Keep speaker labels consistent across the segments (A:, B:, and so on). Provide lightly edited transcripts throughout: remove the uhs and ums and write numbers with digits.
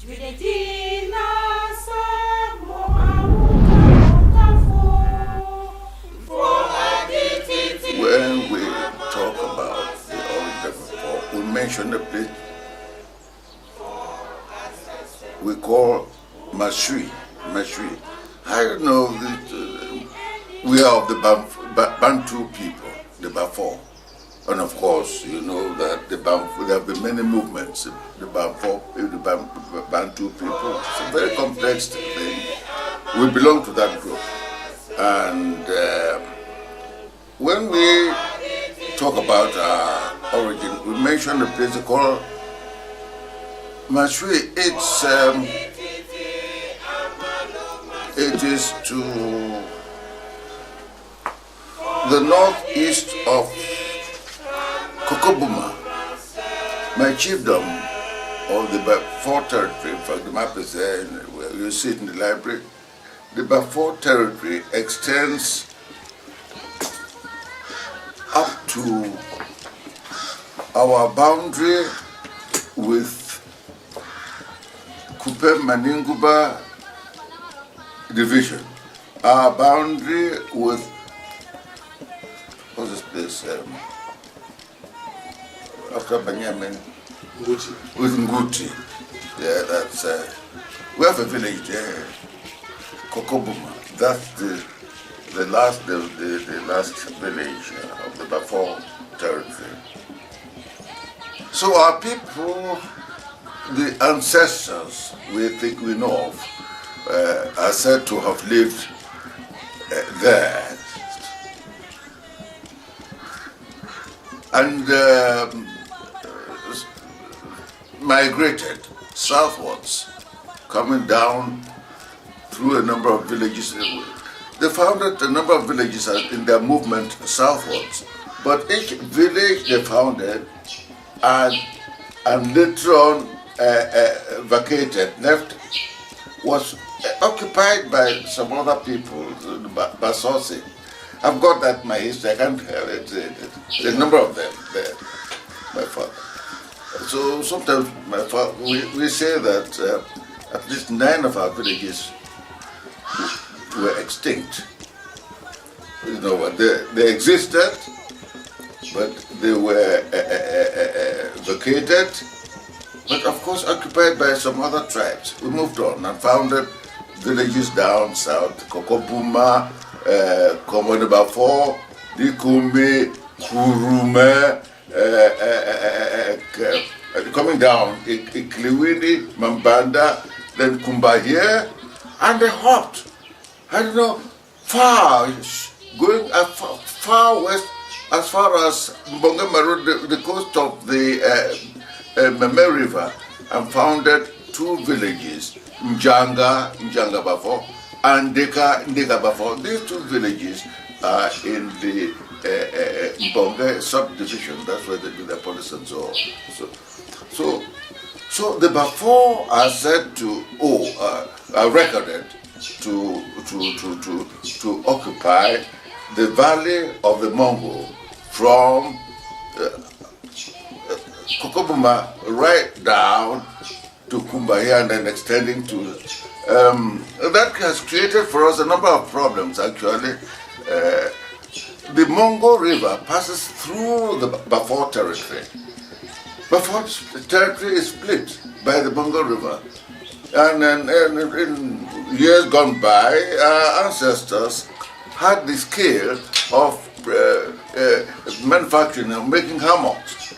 A: When we talk about the origin of Bafaw, we mention a place we call Majesty. I don't know that we are of the Bantu people, the Bafaw. And of course, you know that there have been many movements. The Bafaw, the Bantu people, it's a very complex thing. We belong to that group. And when we talk about our origin, we mention a place called Majesty. It is to the northeast of Kokobuma. My chiefdom of the Bafaw territory, in fact the map is there, you see it in the library. The Bafaw territory extends up to our boundary with Kupe Maninguba division. Our boundary with, what's this place? After Banyamin? With Nguti. Yeah, that's, we have a village there, Kokobuma. That's the last village of the Bafaw territory. So our people, the ancestors we think we know of, are said to have lived there. And migrated southwards, coming down through a number of villages. They founded a number of villages in their movement southwards, but each village they founded and later on vacated, left, was occupied by some other people, the Basosi. I've got that in my history, I can't have it. There's a number of them there, my father. So sometimes my father, we say that at least 9 of our villages were extinct. You know what? They existed, but they were vacated, but of course occupied by some other tribes. We moved on and founded villages down south, Kokobuma, Komone Bafaw, Dikumbe, Kurume, coming down, Ikliwini, Mambanda, then Kumba here, and they hopped. I don't know, going far west, as far as Mbong, the coast of the Meme River, and founded 2 villages, Njanga Bafaw, and Ndeka Bafaw. These 2 villages are in the Mbong subdivision. That's where they do their police and so on. So the Bafaw are said to, are recorded to occupy the valley of the Mongo from Kokobuma right down to Kumba here and then extending to that has created for us a number of problems actually. The Mongo River passes through the Bafaw territory. Bafaw territory is split by the Mongo River. And in years gone by, our ancestors had the skill of manufacturing and making hammocks.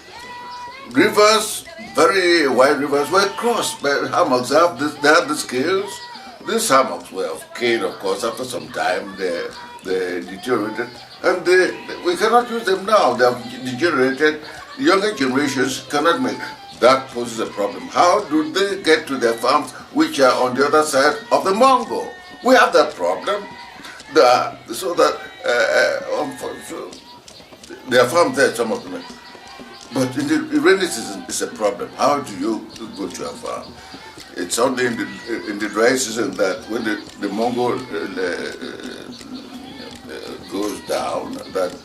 A: Rivers, very wide rivers, were crossed by hammocks. They had the skills. These hammocks were of cane, of course. After some time, they deteriorated. And we cannot use them now. They have degenerated. Younger generations cannot make. That poses a problem. How do they get to their farms, which are on the other side of the Mongo? We have that problem. So that their farms there, some of them. But in the rainy season, it's a problem. How do you go to a farm? It's only in the dry season that when the Mongo goes down, that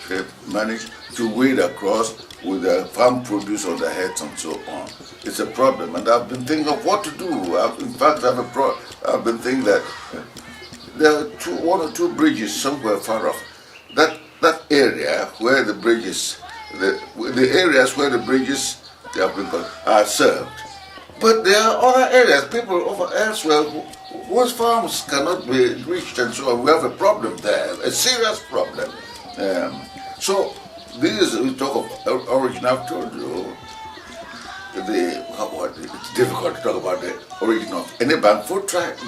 A: they manage to wade across with their farm produce on their heads and so on. It's a problem, and I've been thinking of what to do. In fact, I've been thinking that there are one or two bridges somewhere far off. That area where the bridges, the areas where the bridges have been are served. But there are other areas, people over elsewhere whose farms cannot be reached, and so on. We have a problem there, a serious problem. So we talk of origin. I've told you it's difficult to talk about the origin of any Bantu tribe,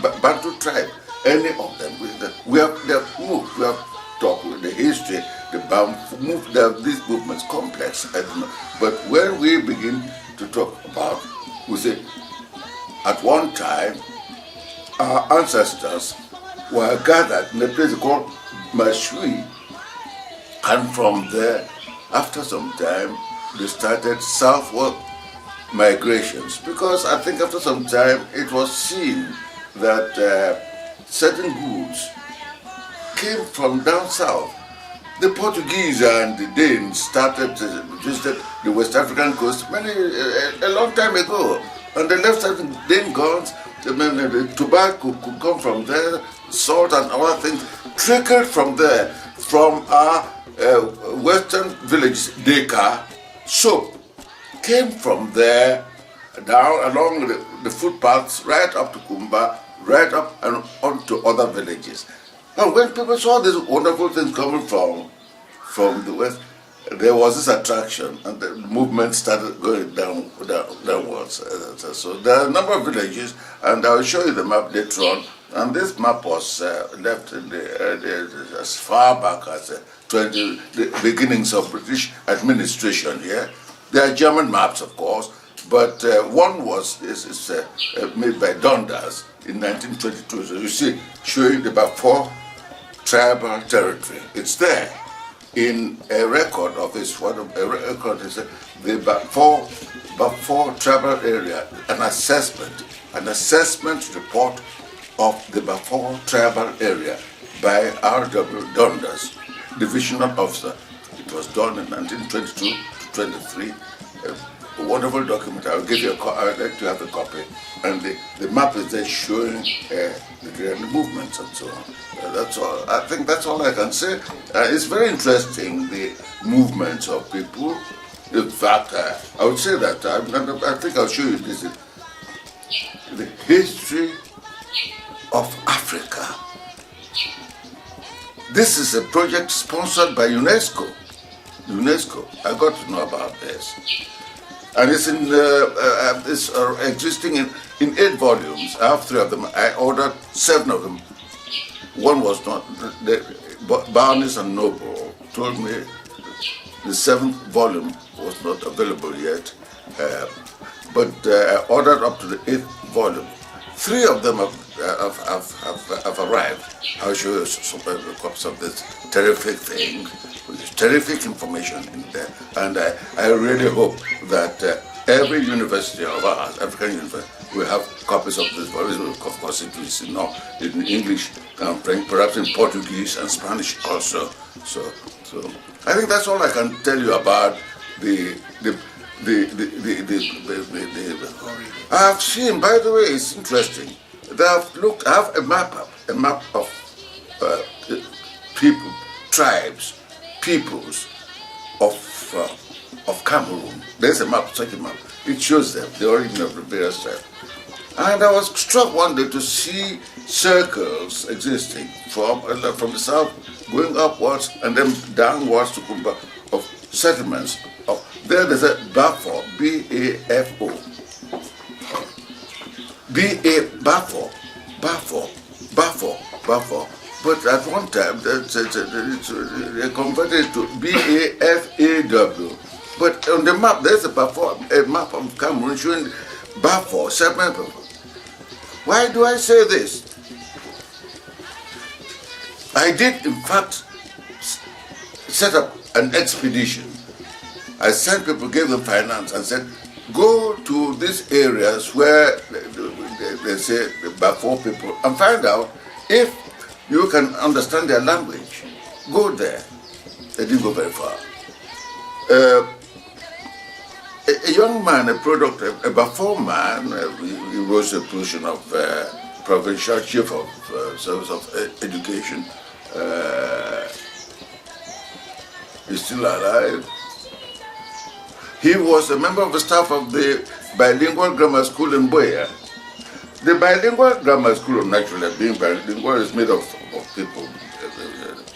A: any of them. We have moved. We have talked with the history, the Bantu moved. These movements complex, I don't know. But when we begin to talk about, we say, at one time, our ancestors were gathered in a place called Mashui, and from there, after some time, they started southward migrations, because I think after some time it was seen that certain goods came from down south. The Portuguese and the Danes started to visit the West African coast a long time ago, and they left certain Dane guns. The tobacco could come from there, salt and other things trickled from there, from our western villages. Deka, soap came from there down along the footpaths right up to Kumba, right up and on to other villages. And when people saw these wonderful things coming from the west, there was this attraction, and the movement started going downwards. So there are a number of villages, and I'll show you the map later on. And this map was left in as far back as the beginnings of British administration here. There are German maps, of course, but one is made by Dundas in 1922. So you see, showing the Bafaw tribal territory. It's there in a record of this. A record is the Bafaw tribal area, an assessment report of the Bafaw tribal area by R.W. Dundas, divisional officer. It was done in 1922 to 23. A wonderful document. I'll give you I'd like to have a copy. And the map is there showing the movements and so on. That's all. I think that's all I can say. It's very interesting, the movements of people. In fact, I would say that I think I'll show you this. The history of Africa. This is a project sponsored by UNESCO. I got to know about this. And it's existing in 8 volumes. I have 3 of them. I ordered 7 of them. One was not. Barnes and Noble told me the 7th volume was not available yet. But I ordered up to the 8th volume. 3 of them have arrived. I'll show you some copies of this terrific thing. With terrific information in there. And I really hope that every university of ours, African university, will have copies of this volume. Of course, it is in English, French, perhaps in Portuguese and Spanish also. So I think that's all I can tell you about the I've seen, by the way, it's interesting. I have a map of people, tribes, peoples of Cameroon. There's a map, such a map. It shows them the origin of the various tribes. And I was struck one day to see circles existing from the south, going upwards and then downwards to Kumba, of settlements. There's a Bafaw, B-A-F-O. Bafaw. But at one time, they converted it to B-A-F-A-W. But on the map, there's a map of Cameroon showing Bafaw, settlement. Why do I say this? I did, in fact, set up an expedition. I sent people, gave them finance, and said, go to these areas where they say the Bafaw people, and find out if you can understand their language. Go there. They didn't go very far. young man, a product, a Bafaw man. He was a position of provincial chief of service of education. He's still alive. He was a member of the staff of the bilingual grammar school in Bayiha. The bilingual grammar school, naturally being bilingual, is made of people,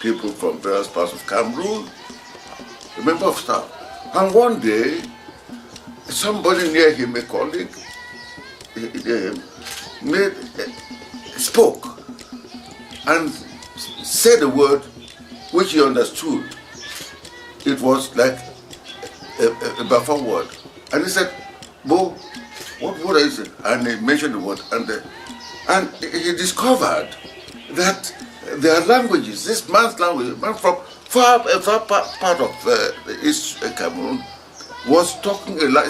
A: people from various parts of Cameroon, a member of staff. And one day, somebody near him, a colleague, spoke and said a word which he understood. It was like a Bafaw word. And he said, Bo, what word is it? And he mentioned the word. And he discovered that there are languages, this man's language, man from far part of the East Cameroon, was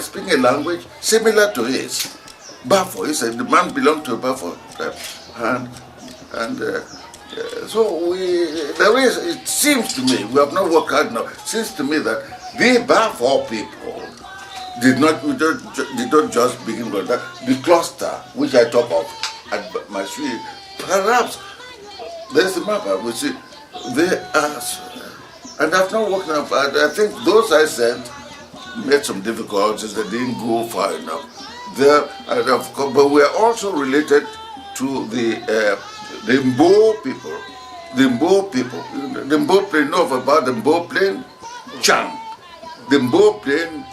A: speaking a language similar to his. Bafaw, he said, the man belonged to a Bafaw tribe. So it seems to me, we have not worked hard enough, it seems to me that the Bafaw people did not just begin with that. The cluster, which I talk of at my street, perhaps there's a map, we see, they are, and I've not worked enough. I think those I sent made some difficulties, they didn't go far enough. But we are also related to the Mbong people. The Mbong people. The Mbong plain, know about the Mbong plain? Chang. The Mbong plain,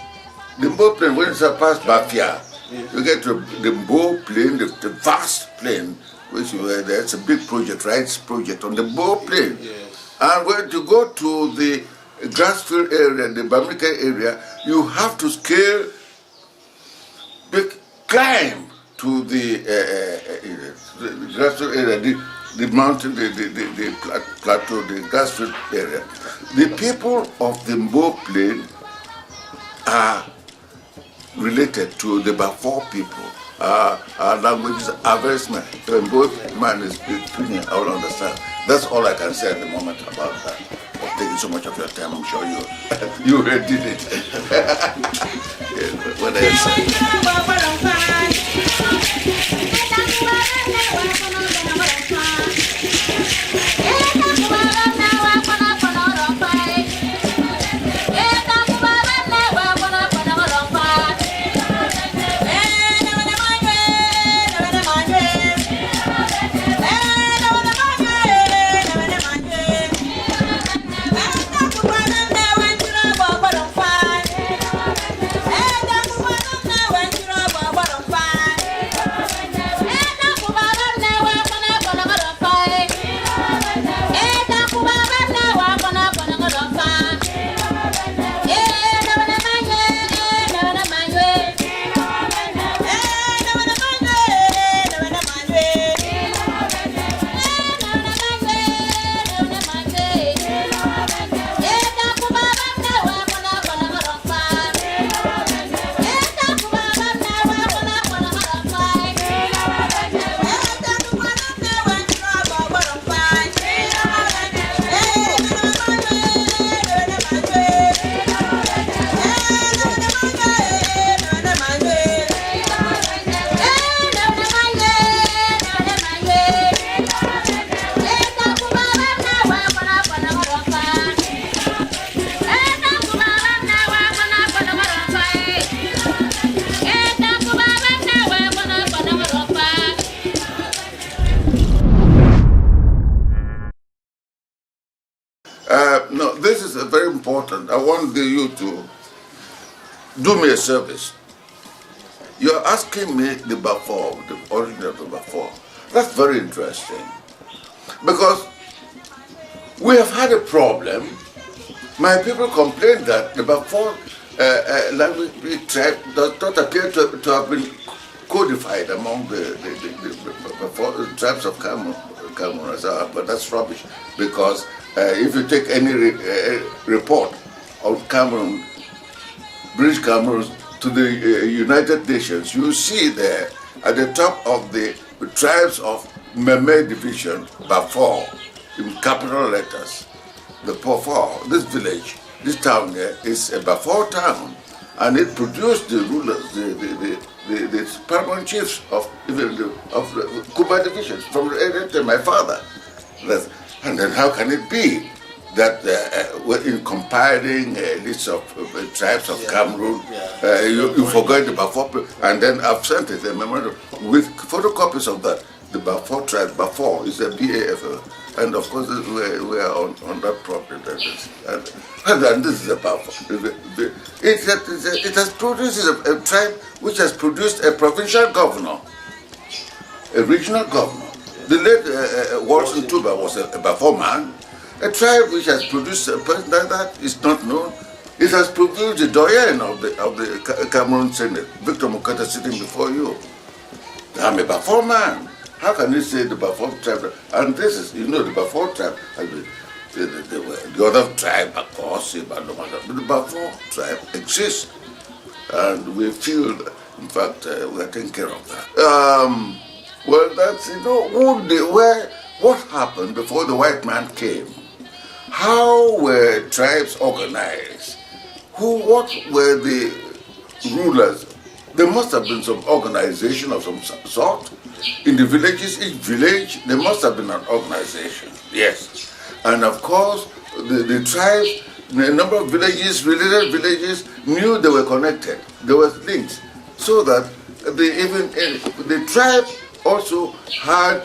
A: when it's past Bafaw, you get to the Mbong plain, the vast plain, which that's a big project, rights project on the Mbong plain.
B: Yes.
A: And when you go to the grassfield area, the Bamika area, you have to climb to the grassfield area, the mountain, the plateau, the grassfield area. The people of the Mbong plain are related to the Bafaw people. Our languages are very similar. When both man is speaking, I will understand. That's all I can say at the moment about that. I've taken so much of your time, I'm sure you already did it. Yes, what else? No, this is very important. I want you to do me a service. You're asking me the Bafaw, the origin of the Bafaw. That's very interesting. Because we have had a problem. My people complain that the Bafaw language tribe does not appear to have been codified among the Bafaw tribes of Cameroon. But that's rubbish, because if you take any report of Cameroon, British Cameroon, to the United Nations, you see there at the top of the tribes of Meme division, Bafaw, in capital letters. The Bafaw, this village, this town here is a Bafaw town, and it produced the rulers, the paramount chiefs of even the Kumba divisions from my father. And then how can it be that in compiling a list of tribes of Cameroon, you forgot the Bafaw, and then I've sent it a memorandum with photocopies of that. The Bafaw tribe, Bafaw is a BAFL, and of course we are on that property. And this is a Bafaw. It has produced a tribe which has produced a provincial governor, a regional governor. The late Walton Tuba was a Bafaw man. A tribe which has produced a person like that is not known. It has produced the doyen of the Cameroon Senate, Victor Mukete, sitting before you. I'm a Bafaw man. How can you say the Bafaw tribe? And this is, the Bafaw tribe, the other tribe, Bafaws, but the Bafaw tribe exists. And we feel, in fact, we are taking care of that. Well, that's, what happened before the white man came? How were tribes organized? What were the rulers? There must have been some organization of some sort. In the villages, each village, there must have been an organization, yes. And of course, the tribes, the number of villages, related villages, knew they were connected. There was links. So that the tribe also had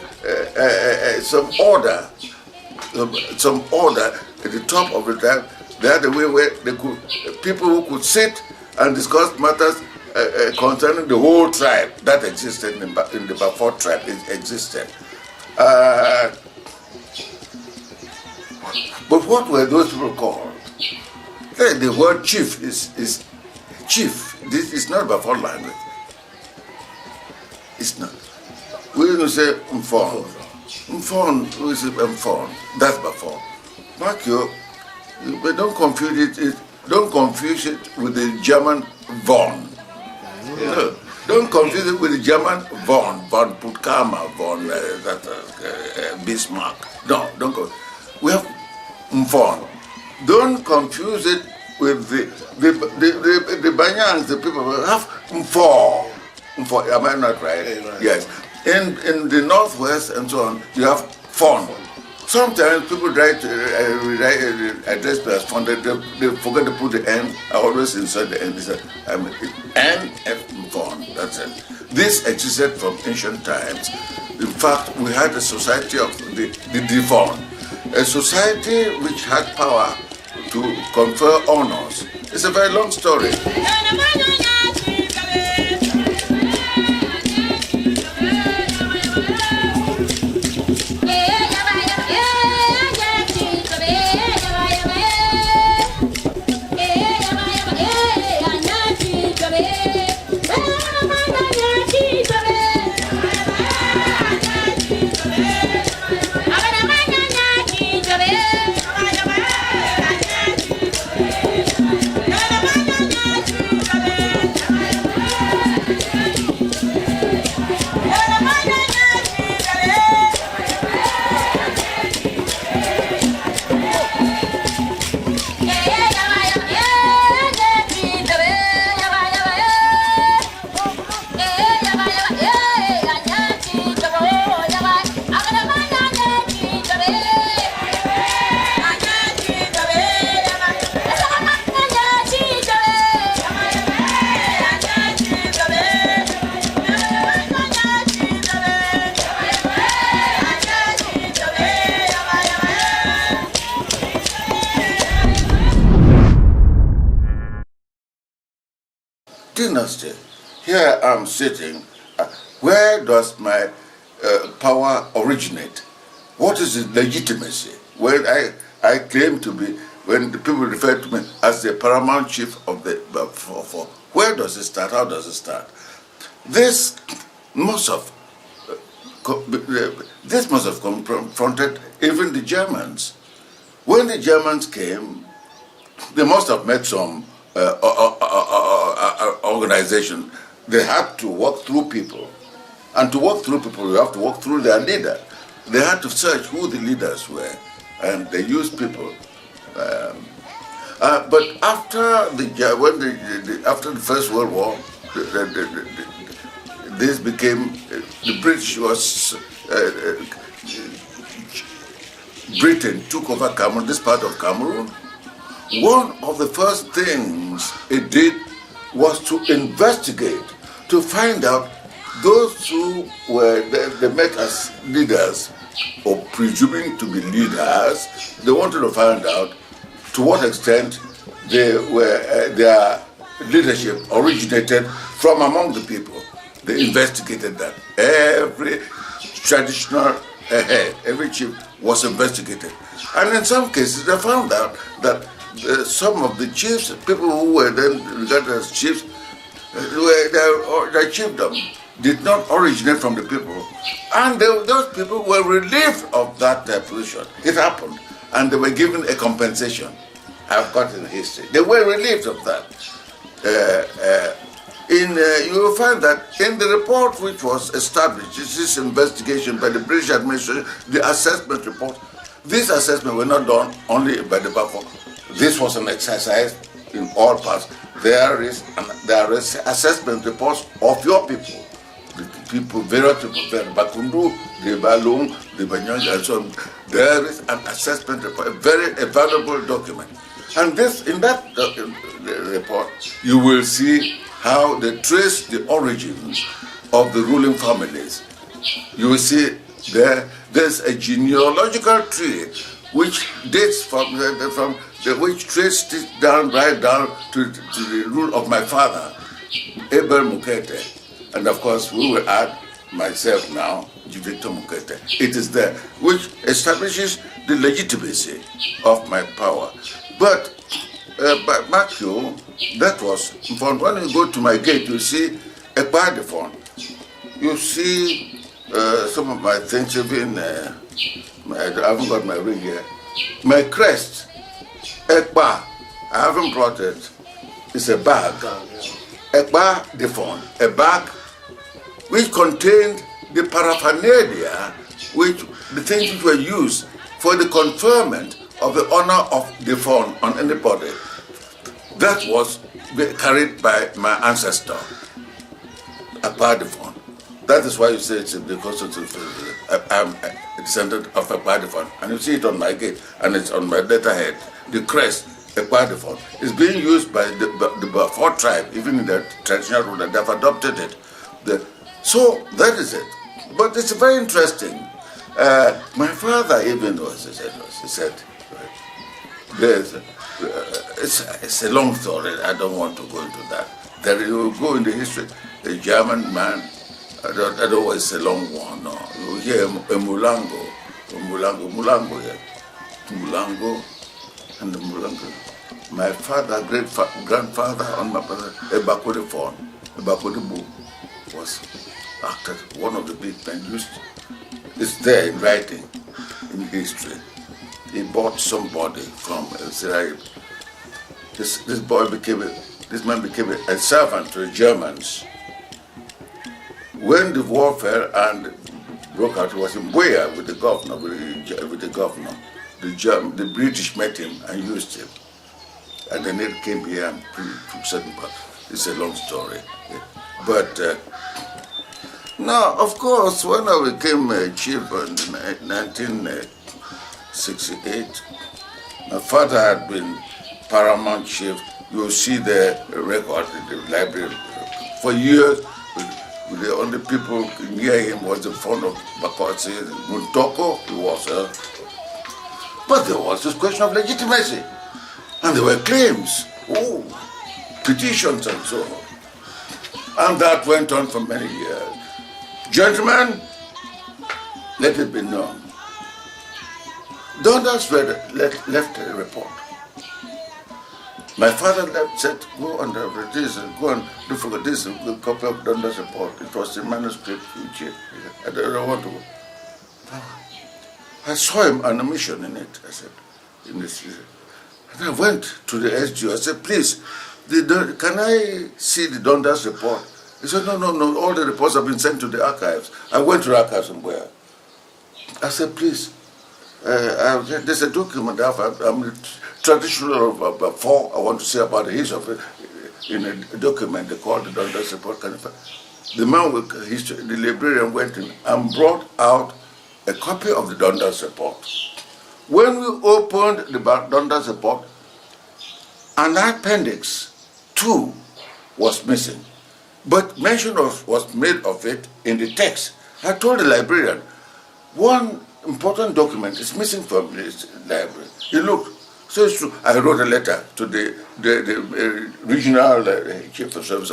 A: some order at the top of the tribe. They had a way where people who could sit and discuss matters concerning the whole tribe that existed in the Bafaw tribe. It existed. But what were those people called? The word chief is chief. This is not Bafaw language. It's not. We will say Nfon. Nfon, we say Nfon. That's Bafaw. Mark you, but don't confuse it. Don't confuse it with the German von. Don't confuse it with the German von Puttkamer, von Bismarck. No, don't go. We have Nfon. Don't confuse it with the Banyangs, the people who have Nfor. Nfor, am I not right? Yes. In the northwest and so on, you have Fon. Sometimes people write address as Fon, they forget to put the N. I always insert the N. They say, N-F Fon. That's it. This existed from ancient times. In fact, we had a society of the Nfon, a society which had power to confer honors. It's a very long story. Dynasty. Here I'm sitting. Where does my power originate? What is the legitimacy? When I claim to be, when the people refer to me as the paramount chief of the Bafaw, where does it start? How does it start? This must have confronted even the Germans. When the Germans came, they must have met some organization. They had to walk through people. And to walk through people, you have to walk through their leader. They had to search who the leaders were. And they used people. But after after the First World War, this became the British Britain took over Cameroon, this part of Cameroon. One of the first things it did was to investigate, to find out those who were they met as leaders or presuming to be leaders. They wanted to find out to what extent their leadership originated from among the people. They investigated that. Every traditional head, every chief was investigated. And in some cases, they found out that some of the chiefs, people who were then regarded as chiefs, their chiefdom did not originate from the people. And those people were relieved of that position. It happened. And they were given a compensation. I've got in history. They were relieved of that. You will find that in the report which was established, this investigation by the British administration, the assessment report, these assessments were not done only by the Bafaw. This was an exercise in all parts. There is assessment reports of your people. The people, various people, the Bakundu, the Balung, the Banyang, and so on. There is an assessment report, a very valuable document. And in that report, you will see how they trace the origins of the ruling families. You will see there's a genealogical tree which dates which traced it right down to the rule of my father, Abel Mukete. And of course, we will add myself now, Victor Mukete. It is there, which establishes the legitimacy of my power. But back you, that was, when you go to my gate, you see a Nfon. You see some of my things, even, I haven't got my ring here. My crest, Ekpa, I haven't brought it. It's a bag. Ekpa Nfon, a bag which contained the paraphernalia, the things which were used for the conferment of the honor of Nfon on anybody. That was carried by my ancestor, Ekpa Nfon. That is why you say it's because I'm a descendant of Ekpa Nfon. And you see it on my gate, and it's on my letterhead. The crest, Ekpa Nfon, is being used by the Bafaw tribe, even in the traditional rule, that they've adopted it. So that is it. But it's very interesting. My father even was, he said, it's a long story. I don't want to go into that. There you will go in the history. A German man, I don't know, it's a long one. No, you hear a Mulango, yeah. Mulango, and the Mulango. My father, grandfather on my father, a Nfon, a Nfon was acted, one of the big men used. It's there in writing, in history. He bought somebody from Israel. This man became a servant to the Germans. When the warfare and broke out, he was in Bayiha with the governor. The British met him and used him. And then it came here and took certain parts. It's a long story. But now, of course, when I became a chief in 1968, my father had been Paramount chief. You'll see the record in the library. For years, the only people near him was the fond of Bafaws, Monteur, he was. But there was this question of legitimacy. And there were claims, petitions and so on. And that went on for many years. Gentlemen, let it be known. Dundas left a report. My father said, go and read this, and go and look for this, and a copy of Dundas' report. It was in manuscript. I don't want to go. I saw him on a mission in it, I said, in this. And I went to the SGO. I said, please, can I see the Dundas report? He said, no, all the reports have been sent to the archives. I went to the archives somewhere. I said, please, there's a document I'm traditional of Bafaw, I want to say about the history of it, in a document they called the Dundas Report. The man with history, the librarian went in and brought out a copy of the Dundas Report. When we opened the Dundas Report, an appendix 2 was missing, but mention was made of it in the text. I told the librarian, one important document is missing from this library. He looked, so it's true. I wrote a letter to the regional chief of service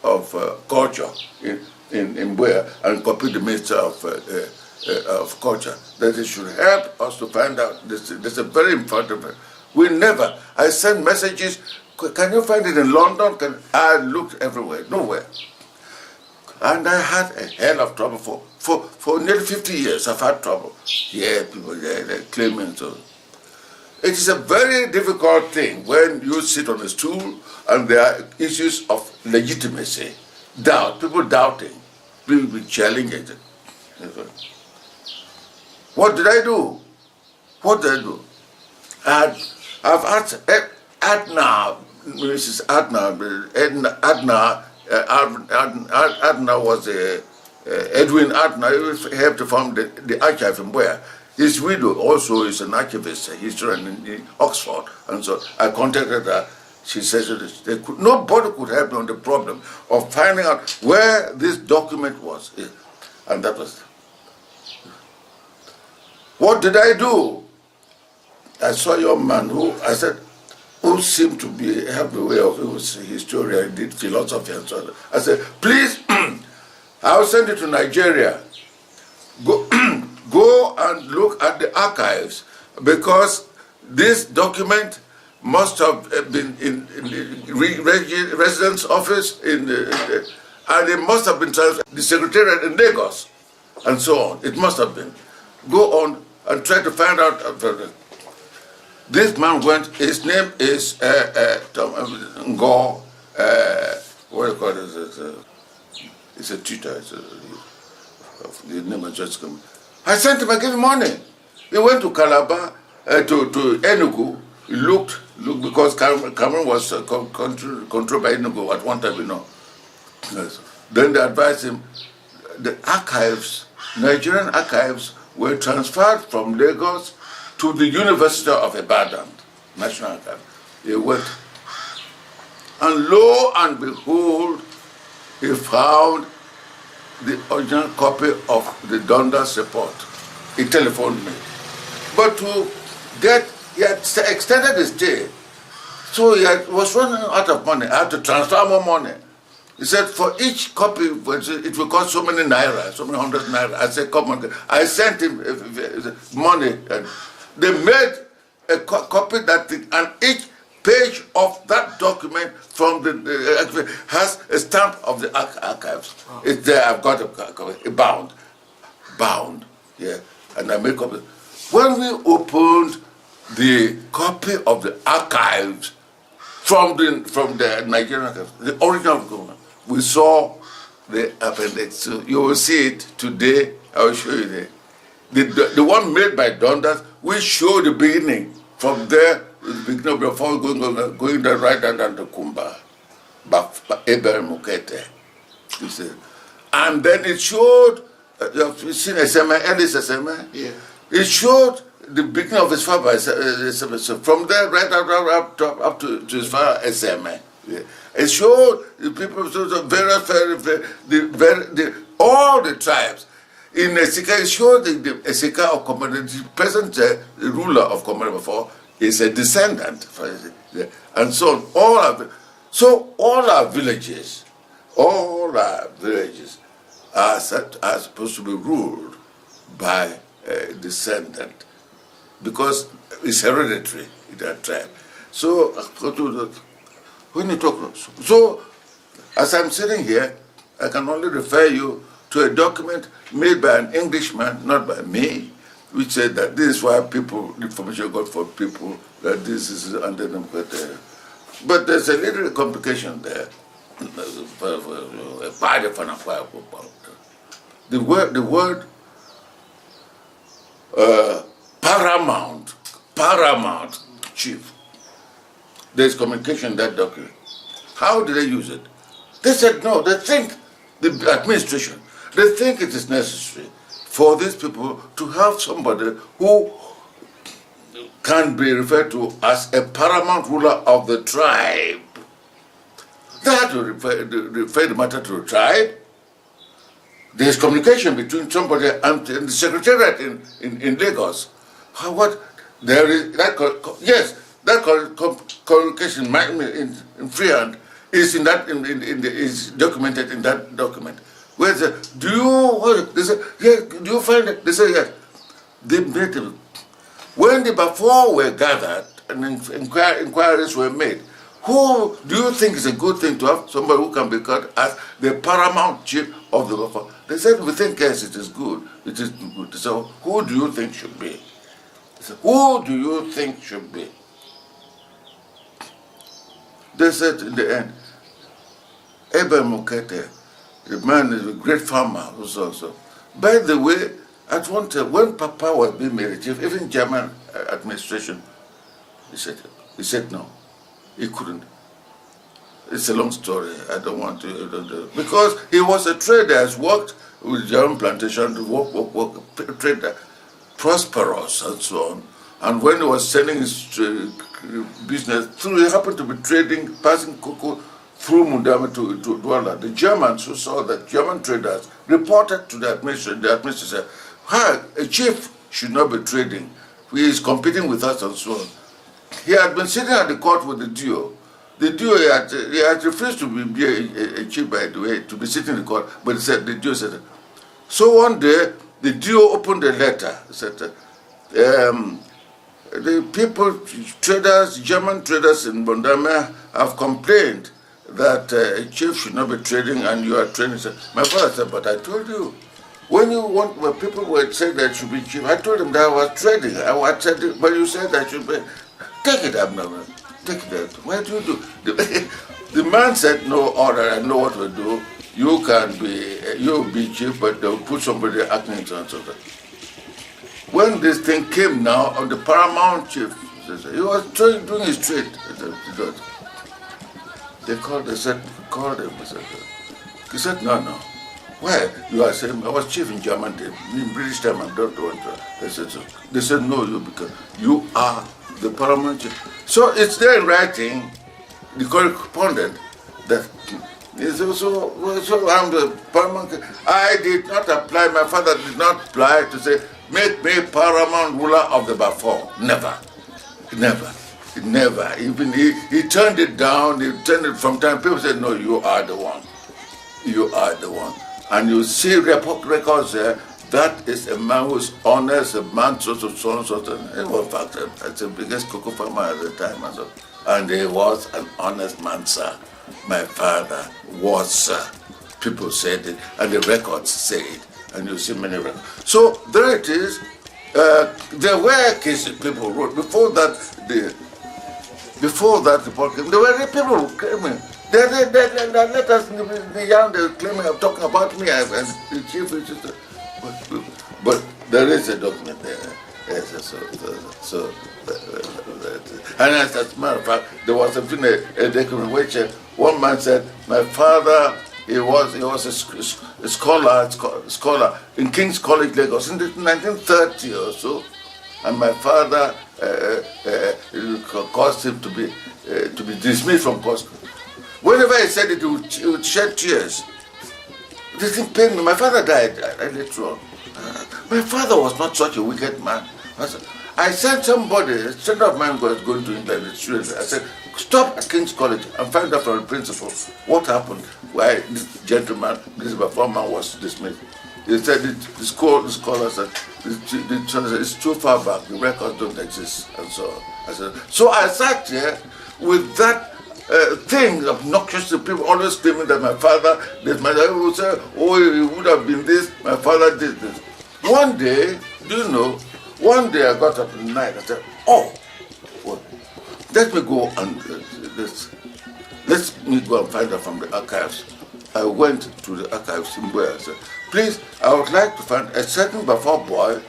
A: of culture in Mbong and copied the minister of culture that they should help us to find out. This is a very important. We never. I sent messages. Can you find it in London? I looked everywhere, nowhere. And I had a hell of trouble for nearly 50 years. I've had trouble. Yeah, people they're claiming so. It is a very difficult thing when you sit on a stool and there are issues of legitimacy, doubt, people doubting, people challenging it. What did I do? What did I do? I've asked Adna, Mrs. Adna was Edwin Adna, he helped to found the archive in where. His widow also is an archivist, a historian in Oxford, and so I contacted her. She says nobody could help me on the problem of finding out where this document was. And that was. What did I do? I saw a young man who seemed to have the way of, he was a historian, he did philosophy and so on. I said, please, I'll send you to Nigeria. Go and look at the archives, because this document must have been in the residence office, and it must have been transferred to the Secrétaire in Lagos, and so on. It must have been. Go on and try to find out. This man went, his name is Mbong, what do you call it? It's a tutor, the name has just come. I sent him, I gave him money. He went to Calabar, to Enugu, he looked, because Cameroon was controlled by Enugu at one time, you know. Yes. Then they advised him, the archives, Nigerian archives, were transferred from Lagos to the University of Ibadan, National Archive. He went, and lo and behold, he found the original copy of the Dundas Report. He telephoned me. But to get, he had extended his stay, so he was running out of money. I had to transfer more money. He said, for each copy, it will cost so many naira, so many hundred naira. I said, come on. I sent him money. And they made a copy and each page of that document from the has a stamp of the archives. Oh. It's there. I've got a bound, yeah. And I make copy. When we opened the copy of the archives from the Nigerian archives, the original document, we saw the appendix. So you will see it today. I will show you the one made by Dundas. We show the beginning from there. The beginning before going the right hand and the Kumba, Mukete. And then it showed. You've seen SMA, Ellis SMA? Yeah. It showed the beginning of his father, from there right up to his father, SMA. Yeah. It showed the people, all the tribes. In Esika, it showed the Esika of Commander, the present ruler of Commander Bafaw is a descendant. And so all our villages are supposed to be ruled by a descendant, because it's hereditary in that tribe. So when you talk, so as I'm sitting here, I can only refer you to a document made by an Englishman, not by me, which said that this is why people, the information got for people, that this is under them. But there's a little complication there. The word paramount chief. There's communication in that document. How do they use it? They said no, they think, the administration, they think it is necessary for these people to have somebody who can be referred to as a paramount ruler of the tribe. They had to refer the matter to the tribe. There's communication between somebody and the Secretariat in Lagos. What? There is that, yes, that communication in freehand is is documented in that document. Where they say, do you find it? They say yes. They made it. When the Bafaw were gathered and inquiries were made, who do you think is a good thing to have somebody who can be called as the paramount chief of the Bafaw? They said, we think yes, it is good. It is good. So who do you think should be? Said, who do you think should be? They said in the end, Mukete, the man is a great farmer who's also. By the way, at one time, when Papa was being made chief, even German administration, he said no, he couldn't. It's a long story. I don't want to, because he was a trader, has worked with German plantation, trader, prosperous and so on. And when he was selling his business through, he happened to be trading, passing cocoa through Mundama to Douala. The Germans who saw that German traders reported to the administration said, a chief should not be trading. He is competing with us and so on. He had been sitting at the court with the DO. The DO he had refused to be a chief, by the way, to be sitting in the court, but he said, the DO said, so one day, the DO opened a letter, said, the people, traders, German traders in Bondame have complained that a chief should not be trading and you are trading. My father said, but I told you, when people were saying that should be chief, I told them that I was trading. But you said that should be, take it up now, take it up. Why do you do? The man said, no order, I know what to do. You'll be chief, but they'll put somebody acting and so on. When this thing came now on the paramount chief, he was doing his trade. They called him. He said, no. Why? You are saying, I was chief in German time, in British time, I don't want to. They said, no, because you are the paramount chief. So it's there in writing, the correspondent, that so I'm the paramount. I did not apply, my father did not apply to say, make me paramount ruler of the Bafaw. Never. Even he turned it down, he turned it from time. People said, no, you are the one. You are the one. And you see records there, that is a man who is honest, a man so. In fact, that's the biggest cocoa farmer at the time. And he was an honest man, sir. My father was, sir. People said it, and the records say it. And you see many records. So there it is. There were cases people wrote before that. The report came. There were people who came in. They let us the young. They claiming of talking about me as the chief. But there is a document there. Yes, and as a matter of fact, there was a document which one man said, my father. He was a scholar in King's College, Lagos, in 1930 or so, and my father caused him to be dismissed from Costco. Whenever he said it, he would shed tears. This thing pained me. My father died later on. My father was not such a wicked man. I sent somebody, a student of mine was going to England, I said, stop at King's College and find out from the principal what happened, why this gentleman, this Bafaw man was dismissed. He said the scholar said, it's too far back, the records don't exist, and so on. So I sat here with that thing obnoxious to people always claiming that my father, that my father would say, oh, it would have been this, my father did this. One day, one day I got up in the night and said, oh, well, let me go and let me go and find out from the archives. I went to the archives in where I said, please, I would like to find a certain Bafaw boy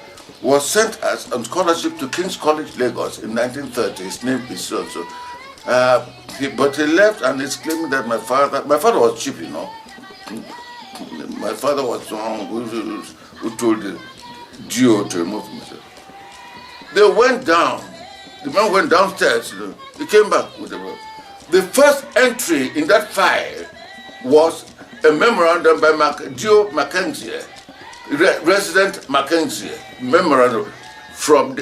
A: was sent as on scholarship to King's College, Lagos in 1930. His name is so. But he left and he's claiming that my father was cheap, you know. My father was the one who told the GO to remove himself. They went down. The man went downstairs, you know. He came back with the rope. The first entry in that file was a memorandum by Geo Mackenzie, Resident Mackenzie, memorandum from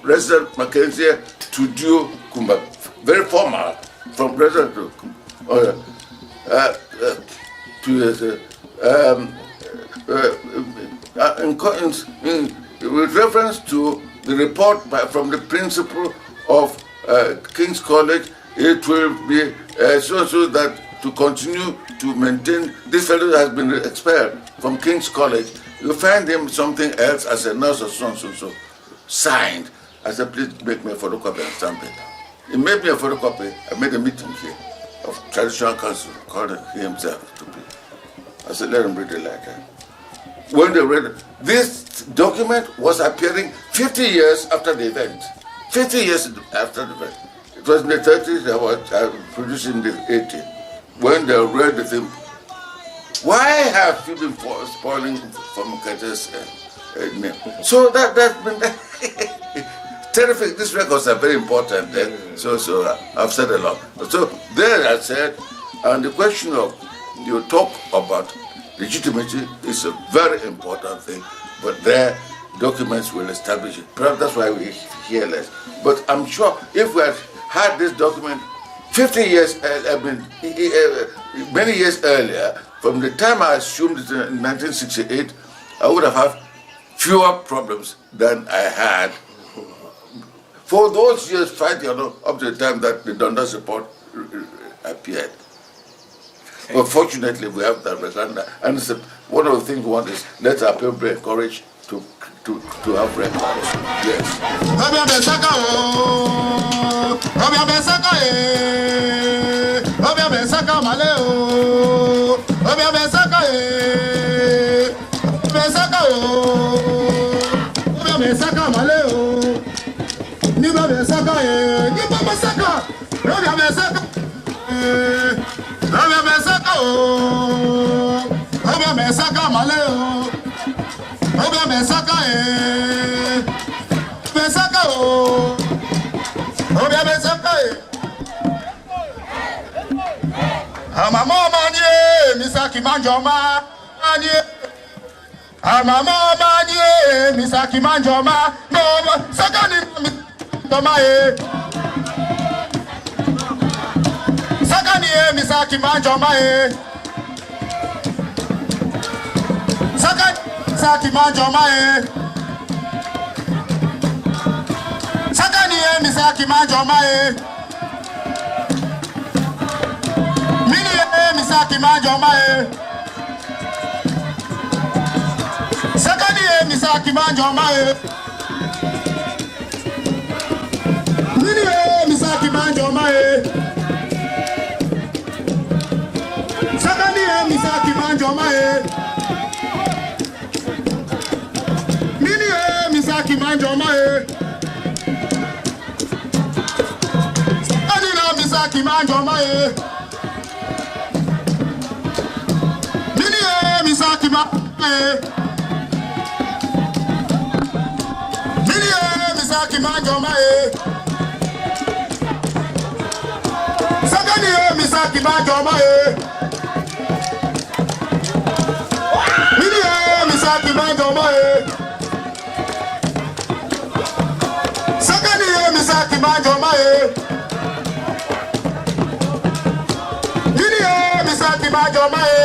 A: Resident Mackenzie to Geo Kumba, very formal, from Resident to with reference to the report from the principal of King's College. It will be so that to continue to maintain, this fellow has been expelled from King's College. You find him something else as a nurse or so signed. I said, please make me a photocopy and stamp it. He made me a photocopy. I made a meeting here of Traditional Council, called he himself to be. I said, let him read it like that. When they read it, this document was appearing 50 years after the event. 50 years after the event. It was in the 30s, I produced in the 80s. When they read the thing, why have you been spoiling for Mukete's name? So that's been terrific. These records are very important. So I've said a lot. So there I said, and the question of you talk about legitimacy is a very important thing, but their documents will establish it. Perhaps that's why we hear less. But I'm sure if we had this document 50 years, many years earlier, from the time I assumed it in 1968, I would have had fewer problems than I had for those years fighting up to the time that the Dundas report appeared. But fortunately, we have that record, and one of the things we want is let our people be encouraged to have records. Yes.
B: Amama manye misaki manjoma manye. Amama manye misaki manjoma no sakani tomae. Sakani misaki manjoma e. Sakani misaki manjoma e. Sakani misaki manjoma e. Misaki manjoma e. Sakani misaki manjoma e. Mini misaki manjoma e. Sakani misaki manjoma e. Mini misaki manjoma e. Sakani misaki manjoma e. Misaki manjoma e. Misaki manjoma e. Sakani misaki manjoma e. Misaki manjoma e. Sakani misaki manjoma e. Misaki manjoma e.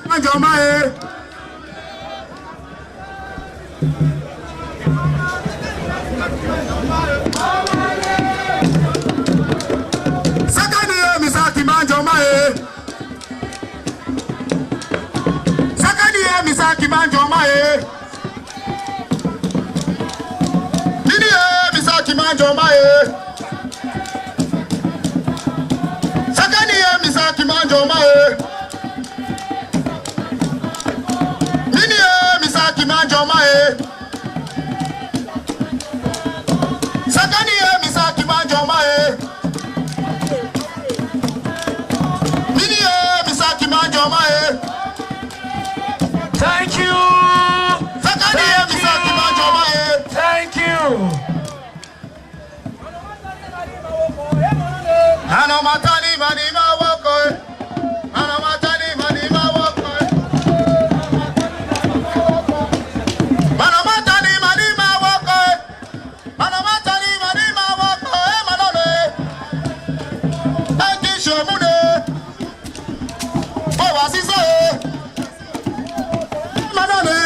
B: Manjoma e. Sakani misaki manjoma e. Sakani misaki manjoma e. Nini misaki manjoma e. Sakani misaki manjoma e. misaki manjomae. Sakani misaki manjomae. Mini misaki manjomae.
C: Thank you.
B: Sakani misaki manjomae.
C: Thank you.
B: Ano matani mani mawako. Ano matani mani mawako. Ano matani mani mawako. Ano matani mani mawako. Manole. Eki shemune. Owa sise. Manole.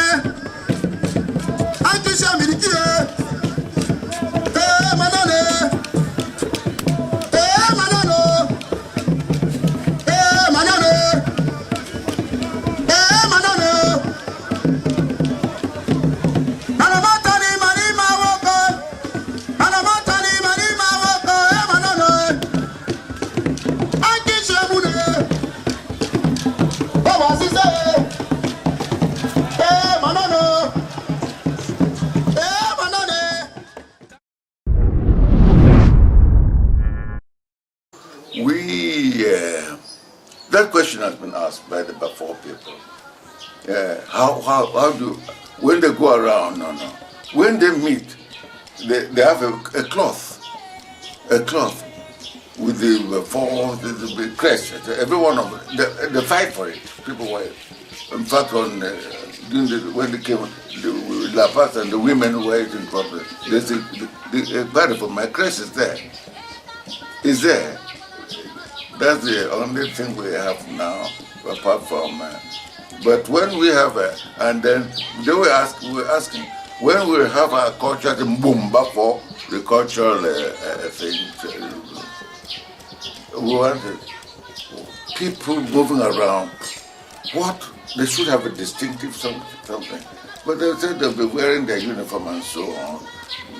B: Eki shemirikie. Manole.
A: That question has been asked by the Bafaw people. How do, when they go around, when they meet, they have a cloth with the Bafaw, the crest, every one of them, they fight for it, people wear it. In fact, when they came, the La Paz and the women wear it in public, they say, my crest is there. Is there. That's the only thing we have now, apart from. But when we have, and then they were asking, when we have our culture in Bafaw, the cultural thing, we wanted people moving around. What? They should have a distinctive something. But they said they'll be wearing their uniform and so on.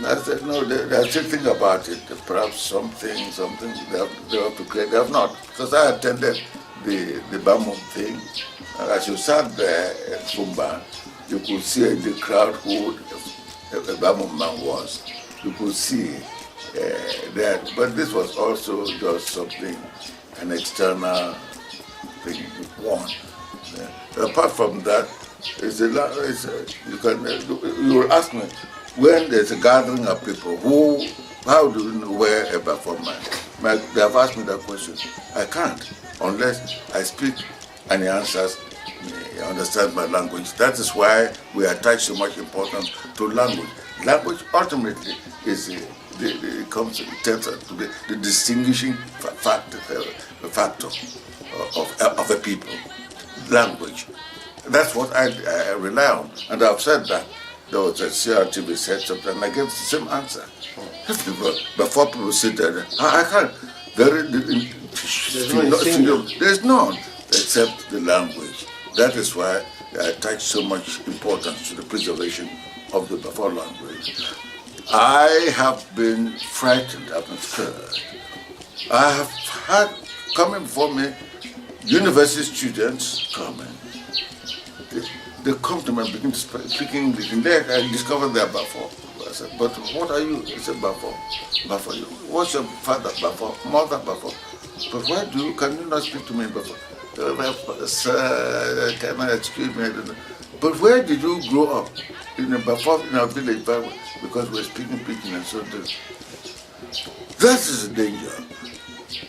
A: I said, no, they're still thinking about it. Perhaps something they have to create. They have not. Because I attended the Paramount thing. And as you sat there at Kumba, you could see in the crowd who the Paramount man was. You could see that. But this was also just something, an external thing, one. Apart from that, you will ask me, when there's a gathering of people, how do you wear a performance? They have asked me that question. I can't, unless I speak and he answers, he understands my language. That is why we attach so much importance to language. Language ultimately comes to be the distinguishing factor of a people. Language. That's what I rely on, and I've said that. There was a CRTV said something, and I gave the same answer. Before people sit there, I can't. There's none except the language. That is why I attach so much importance to the preservation of the Bafaw language. I have been frightened, I've been scared. I have had coming before me university students coming. They come to me and begin to speak English. And there I discovered they're Bafaw. I said, but what are you? He said, Bafaw. Bafaw. What's your father, Bafaw? Mother, Bafaw. But why can you not speak to me in Bafaw? Sir, can I excuse me? But where did you grow up? In a Bafaw, in our village, because we're speaking Pidgin and so on. That is a danger.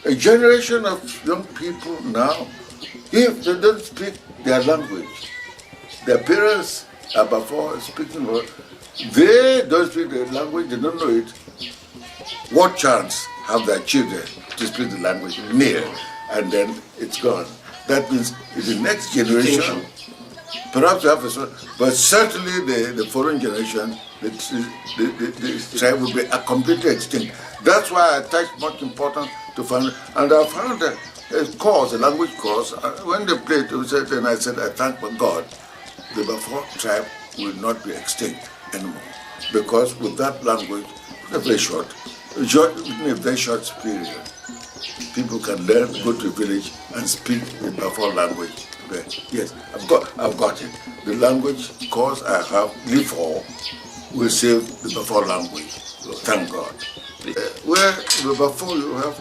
A: A generation of young people now, if they don't speak their language, their parents are Bafaw speaking, they don't speak their language, they don't know it. What chance have their children to speak the language near? And then it's gone. That means in the next generation, perhaps you have a, but certainly the foreign generation, the tribe will be completely extinct. That's why I attach much importance to find, and I found a course, a language course. When they played, then I said, I thank God, the Bafaw tribe will not be extinct anymore. Because with that language, in a very short period, people can learn, go to a village and speak the Bafaw language Yes, I've got it. The language course I have, Nfor, will save the Bafaw language. So thank God. Where the Bafaw you have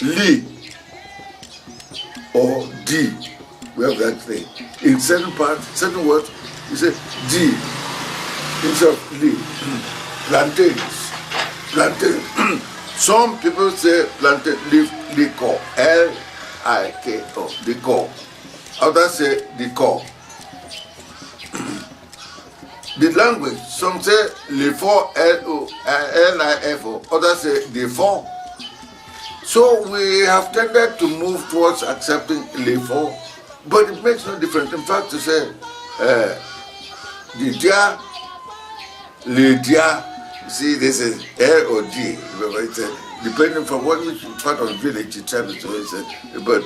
A: Li or D, we have that thing. In certain parts, certain words, you say D instead of Li. Plantains. Plantain. Some people say plantain, liko, L-I-K-O, liko. Others say liko. The language, some say Nfor, L-I-F-O, others say Nfor. So we have tended to move towards accepting Nfor, but it makes no difference. In fact, to say Lydia, see, this is L or D, depending from which part of the village it travels to, but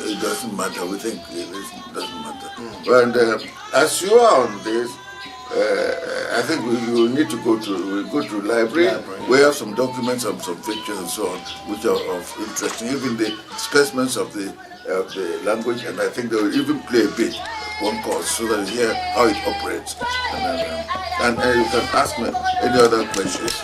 A: it doesn't matter. We think it doesn't matter. And as you are on this, I think we will need to go to library. We have some documents and some pictures and so on, which are of interest, even the specimens of the language, and I think they will even play a bit one course so that you hear how it operates. And you can ask me any other questions.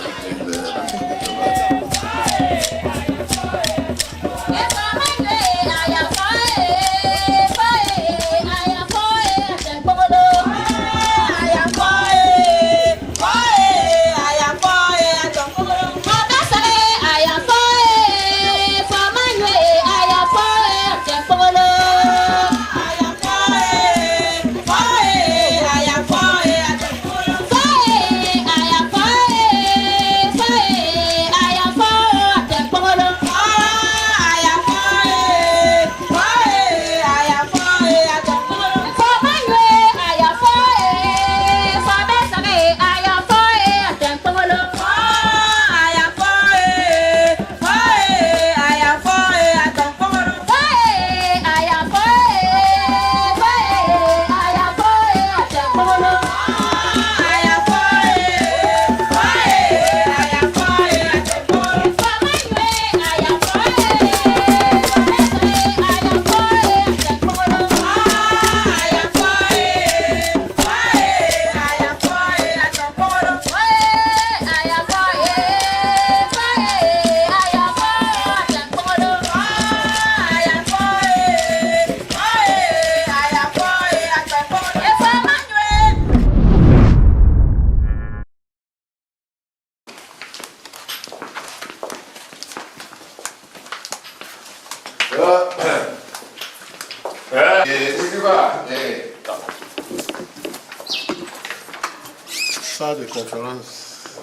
C: Salle de conférence,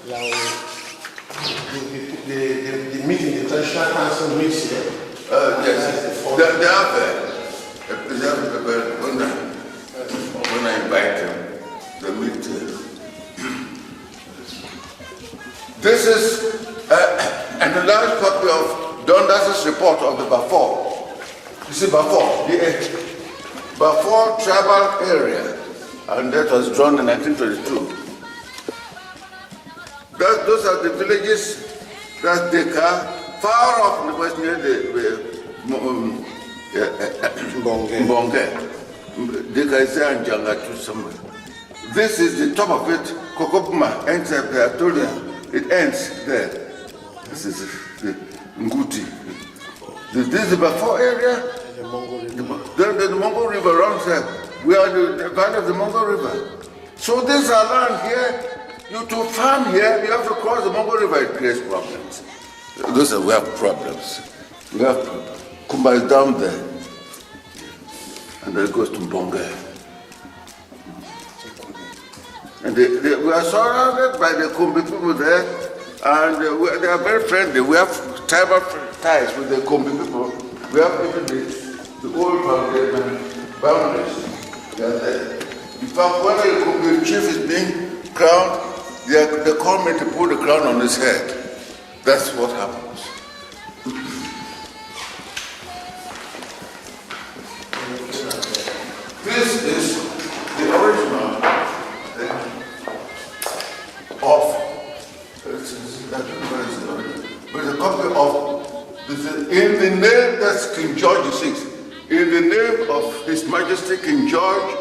C: là où les meetings, chacun son mission.
A: Yes, they have when I invite them, they meet. This is an enlarged copy of Dundas' report of the Bafaw. You see Bafaw, the Bafaw tribal area, and that was drawn in 1922. Those are the villages that they are far off in the west near the Mbong. Deka is there and Jangatu somewhere. This is the top of it. Kokopuma ends up there. I told you, it ends there. This is the Nguti. This is the Bafaw area. The Mongol River runs there. We are the valley of the Mongol River. So this is our land here. You to farm here, you have to cross the Mongol River. It creates problems. Those are we have problems. We have Kumba is down there, and then it goes to Mbong. And we are surrounded by the Kumbi people there, and they are very friendly. We have tribal ties with the Kumbi people. We have even the old boundaries. They are there. In fact, when the Kumbi chief is being crowned, they call me to put the crown on his head. That's what happens. This is the original of, there's a copy of In the name, that's King George VI, in the name of His Majesty King George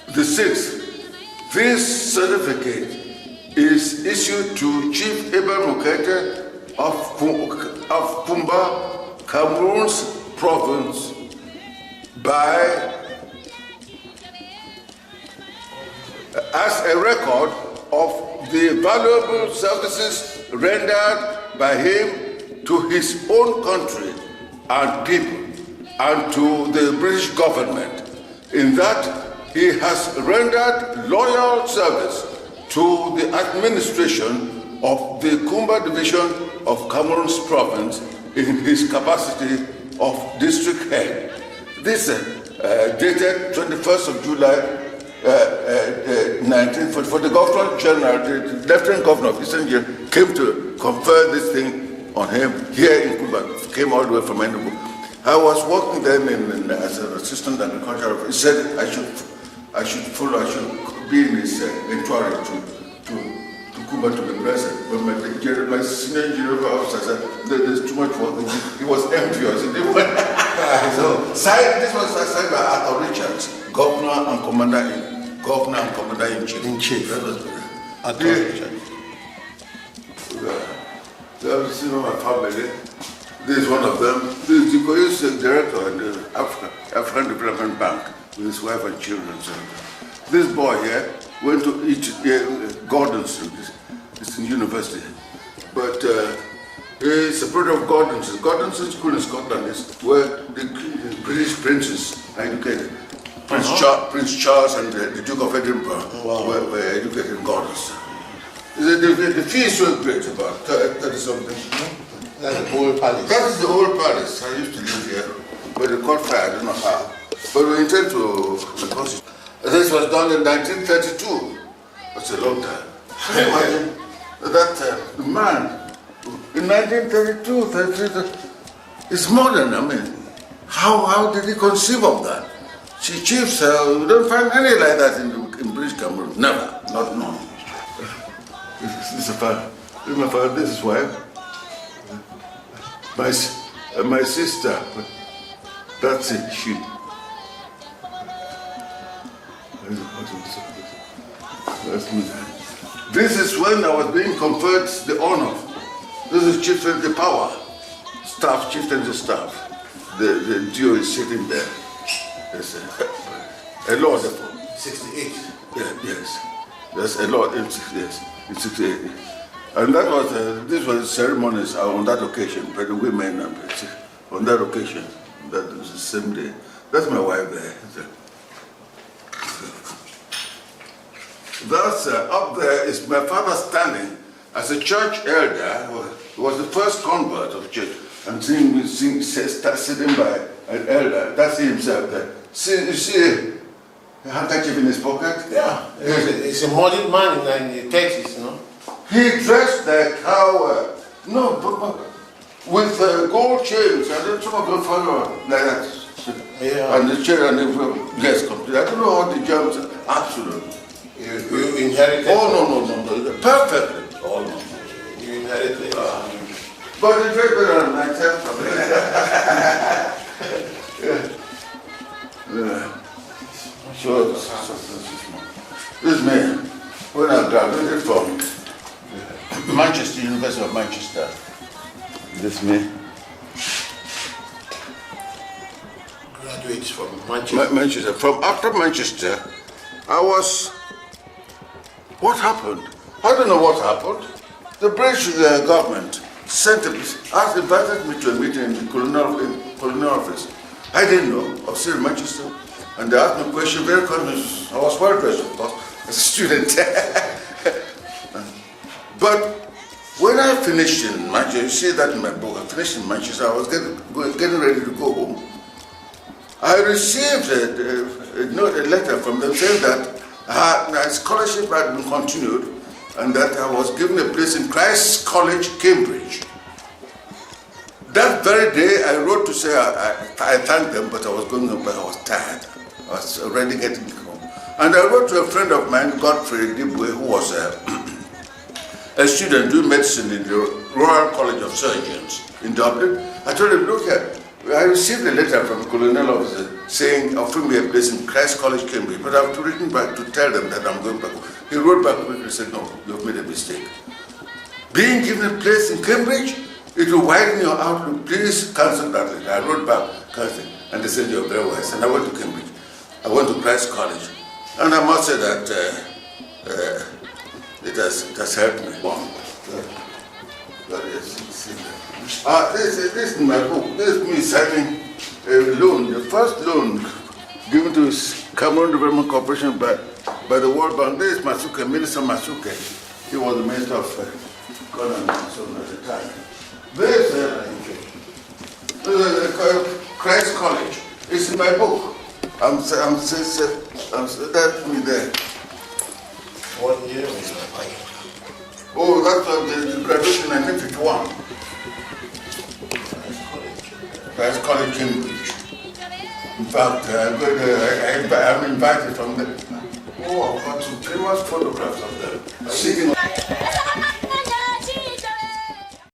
A: VI, this certificate is issued to Chief Abel Mukete of Kumba, Cameroon's province, as a record of the valuable services rendered by him to his own country and people and to the British government, in that he has rendered loyal service to the administration of the Kumba division of Cameroon's province in his capacity of district head. This dated 21st of July 1944. For the Governor General, the Lieutenant Governor of Eastern Nigeria came to confer this thing on him here in Kumba, came all the way from Enugu. I was working then as an assistant agricultural. He said I should be in his entourage to Kumba to be present. But my senior engineer officer said there's too much work. He was envious. So this was signed by Arthur Richards, Governor and Commander in Chief. That was Arthur Richards. You know my family. This is one of them. This is the director in the African Development Bank with his wife and children. So this boy here went to Gordon's. It's in university, but he's a brother of Gordon's. Gordon's school in Scotland is where the British princes are educated. Prince Charles and the Duke of Edinburgh were educated in Gordon's. The fee is so great, about 30 something.
C: That's the old palace.
A: That is the old palace. I used to live here, but it caught fire, I don't know how. But we intend to reconstruct. This was done in 1932. That's a long time. Can you imagine that the man in 1932, 33, it's modern, I mean. How did he conceive of that? Chiefs, we don't find any like that in British Cameroon. Never, not known. This is my father, this is wife. My sister, that's it, she. That's me. This is when I was being conferred the honor. This is chieftain the power. Staff, chieftain the staff. The duo is sitting there. Yes, a lord.
C: 68.
A: Yeah, yes. There's a lord. Yes. In 68. And that was, this was ceremonies on that occasion, by the women, on that occasion, that was the same day. That's my wife there. That's up there is my father standing as a church elder. He was the first convert of the church. And sitting by an elder. That's himself there. You see a handkerchief in his pocket?
C: Yeah. It's a modern man in the 30s, you know.
A: He dressed like how, with gold chains, and then some of them follow like that.
C: Yeah.
A: And the chain, and the yes, complete. I don't know how the germs, absolutely.
C: You inherited.
A: Oh, no, perfectly. Oh, no.
C: You inherited.
A: But it's very better than myself. Yeah. Sure. This man, when I graduated from Manchester, University of Manchester. This me.
C: Graduates from Manchester.
A: Manchester. From after Manchester, I was. What happened? I don't know what happened. The British government invited me to a meeting in the colonial office. I didn't know. I was still in Manchester, and they asked me a question very conscious. I was well dressed, of course, as a student. But when I finished in Manchester, you see that in my book, I finished in Manchester, I was getting ready to go home. I received a letter from them saying that my scholarship had been continued and that I was given a place in Christ's College, Cambridge. That very day, I wrote to say I thanked them, but I was going home, but I was tired. I was already getting home. And I wrote to a friend of mine, Godfrey Dibwe, who was a student doing medicine in the Royal College of Surgeons in Dublin. I told him, look here, I received a letter from a colonial officer saying, offering me a place in Christ College, Cambridge, but I've written back to tell them that I'm going back. He wrote back quickly and said, no, you've made a mistake. Being given a place in Cambridge, it will widen your outlook. Please cancel that letter. I wrote back, cancel, and they said, you're very wise. And I went to Cambridge. I went to Christ College. And I must say that it has helped me. This is my book. This is me signing a loan, the first loan given to Cameroon Development Corporation by the World Bank. This is Masuke, Minister Masuke. He was the Minister of Economy and so on at the time. This is Christ College. It's in my book. That's me there.
C: What year was that?
A: Oh, that's the graduation in 1951. Christ College, Cambridge. In fact, I'm invited from there. Oh, I've got some famous photographs of them. Sitting